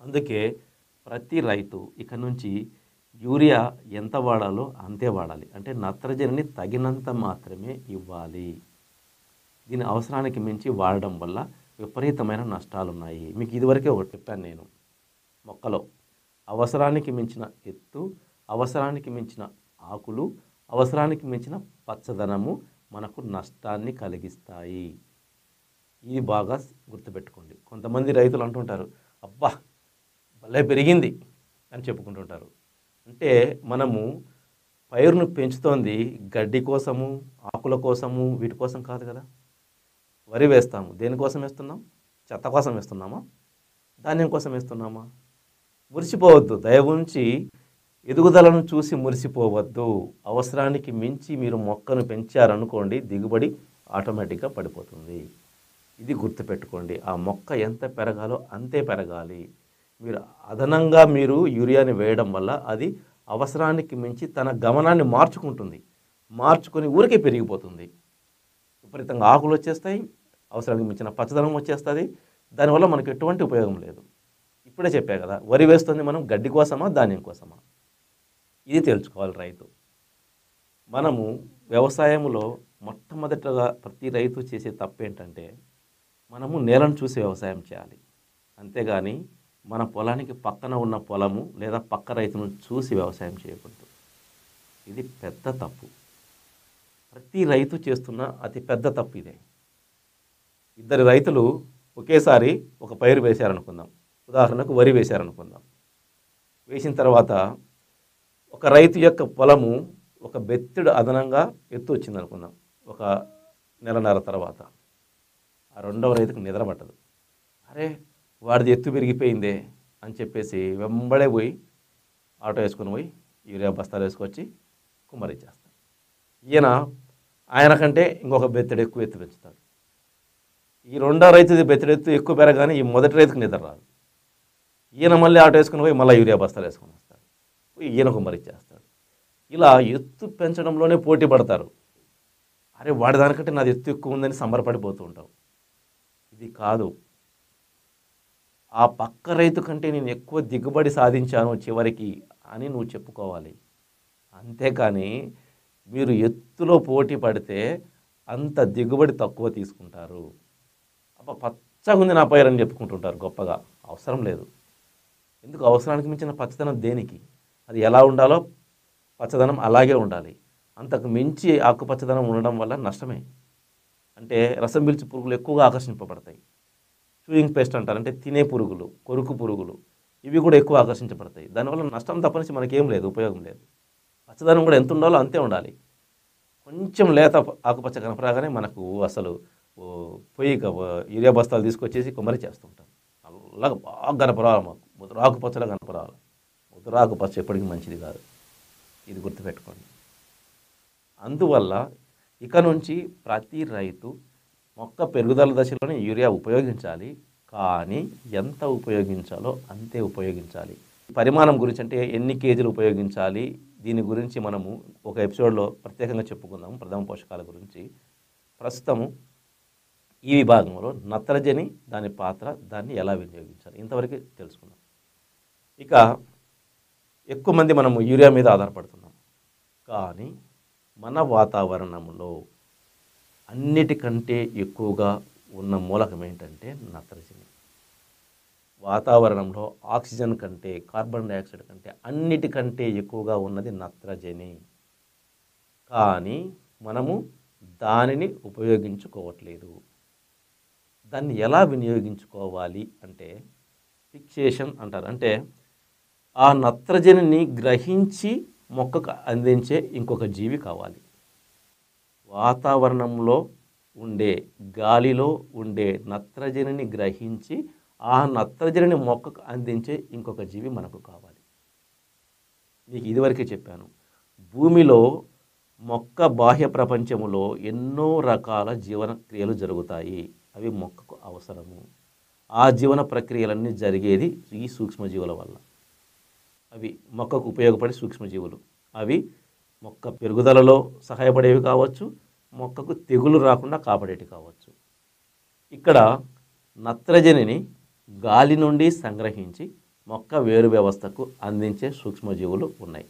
అందుకే ప్రతి రైతు ఇక నుంచి యూరియా ఎంత వాడాలో అంతే వాడాలి. అంటే నత్రజనిని తగినంత మాత్రమే ఇవ్వాలి. దీని అవసరానికి మించి వాడడం వల్ల విపరీతమైన నష్టాలున్నాయి. మీకు ఇదివరకే ఒకటి చెప్పాను నేను. మొక్కలో అవసరానికి మించిన ఎత్తు, అవసరానికి మించిన ఆకులు, అవసరానికి మించిన పచ్చదనము మనకు నష్టాన్ని కలిగిస్తాయి. ఇది బాగా గుర్తుపెట్టుకోండి. కొంతమంది రైతులు అంటుంటారు, అబ్బా భలే పెరిగింది అని చెప్పుకుంటుంటారు. అంటే మనము పైరును పెంచుతోంది గడ్డి కోసము, ఆకుల కోసము, వీటి కోసం కాదు కదా. వరి వేస్తాము, దేనికోసం వేస్తున్నాం? చెత్త కోసం వేస్తున్నామా? ధాన్యం కోసం వేస్తున్నామా? మురిసిపోవద్దు. దయ ఉంచి ఎదుగుదలను చూసి మురిసిపోవద్దు. అవసరానికి మించి మీరు మొక్కను పెంచారనుకోండి, దిగుబడి ఆటోమేటిక్గా పడిపోతుంది. ఇది గుర్తుపెట్టుకోండి. ఆ మొక్క ఎంత పెరగాలో అంతే పెరగాలి. మీరు అదనంగా మీరు యూరియాని వేయడం వల్ల అది అవసరానికి మించి తన గమనాన్ని మార్చుకుంటుంది. మార్చుకొని ఊరికే పెరిగిపోతుంది. విపరీతంగా ఆకులు వచ్చేస్తాయి, అవసరానికి మించిన పచ్చదనం వచ్చేస్తుంది. దానివల్ల మనకు ఎటువంటి ఉపయోగం లేదు. ఇప్పుడే చెప్పా కదా, వరి వేస్తుంది మనం గడ్డి కోసమా, ధాన్యం కోసమా? ఇది తెలుసుకోవాలి రైతు. మనము వ్యవసాయంలో మొట్టమొదటగా ప్రతి రైతు చేసే తప్పు ఏంటంటే, మనము నేలను చూసి వ్యవసాయం చేయాలి. అంతేగాని మన పొలానికి పక్కన ఉన్న పొలము లేదా పక్క రైతును చూసి వ్యవసాయం చేయకూడదు. ఇది పెద్ద తప్పు. ప్రతి రైతు చేస్తున్న అతి పెద్ద తప్పు ఇదే. ఇద్దరు రైతులు ఒకేసారి ఒక పైరు వేశారనుకుందాం. ఉదాహరణకు వరి వేశారనుకుందాం. వేసిన తర్వాత ఒక రైతు యొక్క పొలము ఒక బెత్తెడు అదనంగా ఎత్తు వచ్చింది అనుకుందాం. ఒక నెలన్నర తర్వాత ఆ రెండవ రైతుకు నిద్ర పట్టదు. అరే వాడిది ఎత్తు పెరిగిపోయిందే అని చెప్పేసి వెంబడే పోయి ఆటో వేసుకొని పోయి యూరియా బస్తాలు వేసుకొచ్చి కుమ్మరించేస్తాడు. ఈయన ఆయన కంటే ఇంకొక బెత్తెడు ఎక్కువ ఎత్తు పెంచుతాడు. ఈ రెండో రైతుది బెత్తెడు ఎత్తు ఎక్కువ పెరగానే ఈ మొదటి రైతుకు నిద్ర రాదు. ఈయన మళ్ళీ ఆటో వేసుకొని పోయి మళ్ళీ యూరియా బస్తాలు వేసుకొని వస్తాడు. ఈయన కుమ్మరించేస్తాడు. ఇలా ఎత్తు పెంచడంలోనే పోటీ పడతారు. అరే వాడి దానికంటే నాది ఎత్తు ఎక్కువ ఉందని సంబరపడిపోతూ ఉంటావు. ఇది కాదు. ఆ పక్క రైతు కంటే నేను ఎక్కువ దిగుబడి సాధించాను చివరికి అని నువ్వు చెప్పుకోవాలి. అంతేకాని మీరు ఎత్తులో పోటీ పడితే అంత దిగుబడి తక్కువ తీసుకుంటారు. అబ్బా పచ్చగా ఉంది నా పైరు అని చెప్పుకుంటుంటారు గొప్పగా. అవసరం లేదు. ఎందుకు? అవసరానికి మించిన పచ్చదనం దేనికి? అది ఎలా ఉండాలో పచ్చదనం అలాగే ఉండాలి. అంతకు మించి ఆకుపచ్చదనం ఉండడం వల్ల నష్టమే. అంటే రసం పీల్చు పురుగులు ఎక్కువగా ఆకర్షింపబడతాయి. చూయింగ్ పేస్ట్ అంటారు, అంటే తినే పురుగులు, కొరుకు పురుగులు, ఇవి కూడా ఎక్కువ ఆకర్షించబడతాయి. దానివల్ల నష్టం తప్పనిసి మనకేం లేదు, ఉపయోగం లేదు. పచ్చదనం కూడా ఎంత ఉండాలో అంతే ఉండాలి. కొంచెం లేత ఆకుపచ్చ కనపరాగానే మనకు అసలు పొయ్యి యూరియా బస్తాలు తీసుకొచ్చేసి కుమ్మరి చేస్తుంటాం. అలాగ బాగా కనపరావాలి, మాకు ముదురాకుపచ్చలా కనపరావాలి. ముదురాకుపచ్చ ఎప్పటికీ మంచిది కాదు. ఇది గుర్తుపెట్టుకోండి. అందువల్ల ఇక నుంచి ప్రతి రైతు మొక్క పెరుగుదల దశలోనే యూరియా ఉపయోగించాలి. కానీ ఎంత ఉపయోగించాలో అంతే ఉపయోగించాలి. పరిమాణం గురించి, అంటే ఎన్ని కేజీలు ఉపయోగించాలి, దీని గురించి మనము ఒక ఎపిసోడ్లో ప్రత్యేకంగా చెప్పుకుందాము, ప్రథమ పోషకాల గురించి. ప్రస్తుతము ఈ విభాగంలో నత్రజని, దాని పాత్ర, దాన్ని ఎలా వినియోగించాలి ఇంతవరకు తెలుసుకుందాం. ఇక ఎక్కువ మంది మనము యూరియా మీద ఆధారపడుతున్నాం. కానీ మన వాతావరణంలో అన్నిటికంటే ఎక్కువగా ఉన్న మూలకం ఏంటంటే నత్రజని. వాతావరణంలో ఆక్సిజన్ కంటే, కార్బన్ డైఆక్సైడ్ కంటే అన్నిటికంటే ఎక్కువగా ఉన్నది నత్రజని. కానీ మనము దానిని ఉపయోగించుకోవట్లేదు. దాన్ని ఎలా వినియోగించుకోవాలి అంటే ఫిక్సేషన్ అంటారు. అంటే ఆ నత్రజనిని గ్రహించి మొక్కకు అందించే ఇంకొక జీవి కావాలి. వాతావరణంలో ఉండే, గాలిలో ఉండే నత్రజనిని గ్రహించి ఆ నత్రజనిని మొక్కకు అందించే ఇంకొక జీవి మనకు కావాలి. మీకు ఇదివరకే చెప్పాను, భూమిలో మొక్క బాహ్య ప్రపంచములో ఎన్నో రకాల జీవన క్రియలు జరుగుతాయి. అవి మొక్కకు అవసరము. ఆ జీవన ప్రక్రియలన్నీ జరిగేది ఈ సూక్ష్మజీవుల వల్ల. అవి మొక్కకు ఉపయోగపడే సూక్ష్మజీవులు. అవి మొక్క పెరుగుదలలో సహాయపడేవి కావచ్చు, మొక్కకు తెగులు రాకుండా కాపాడేవి కావచ్చు. ఇక్కడ నత్రజనిని గాలి నుండి సంగ్రహించి మొక్క వేరు వ్యవస్థకు అందించే సూక్ష్మజీవులు ఉన్నాయి.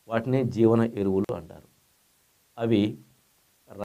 వాటిని జీవన ఎరువులు అంటారు. అవి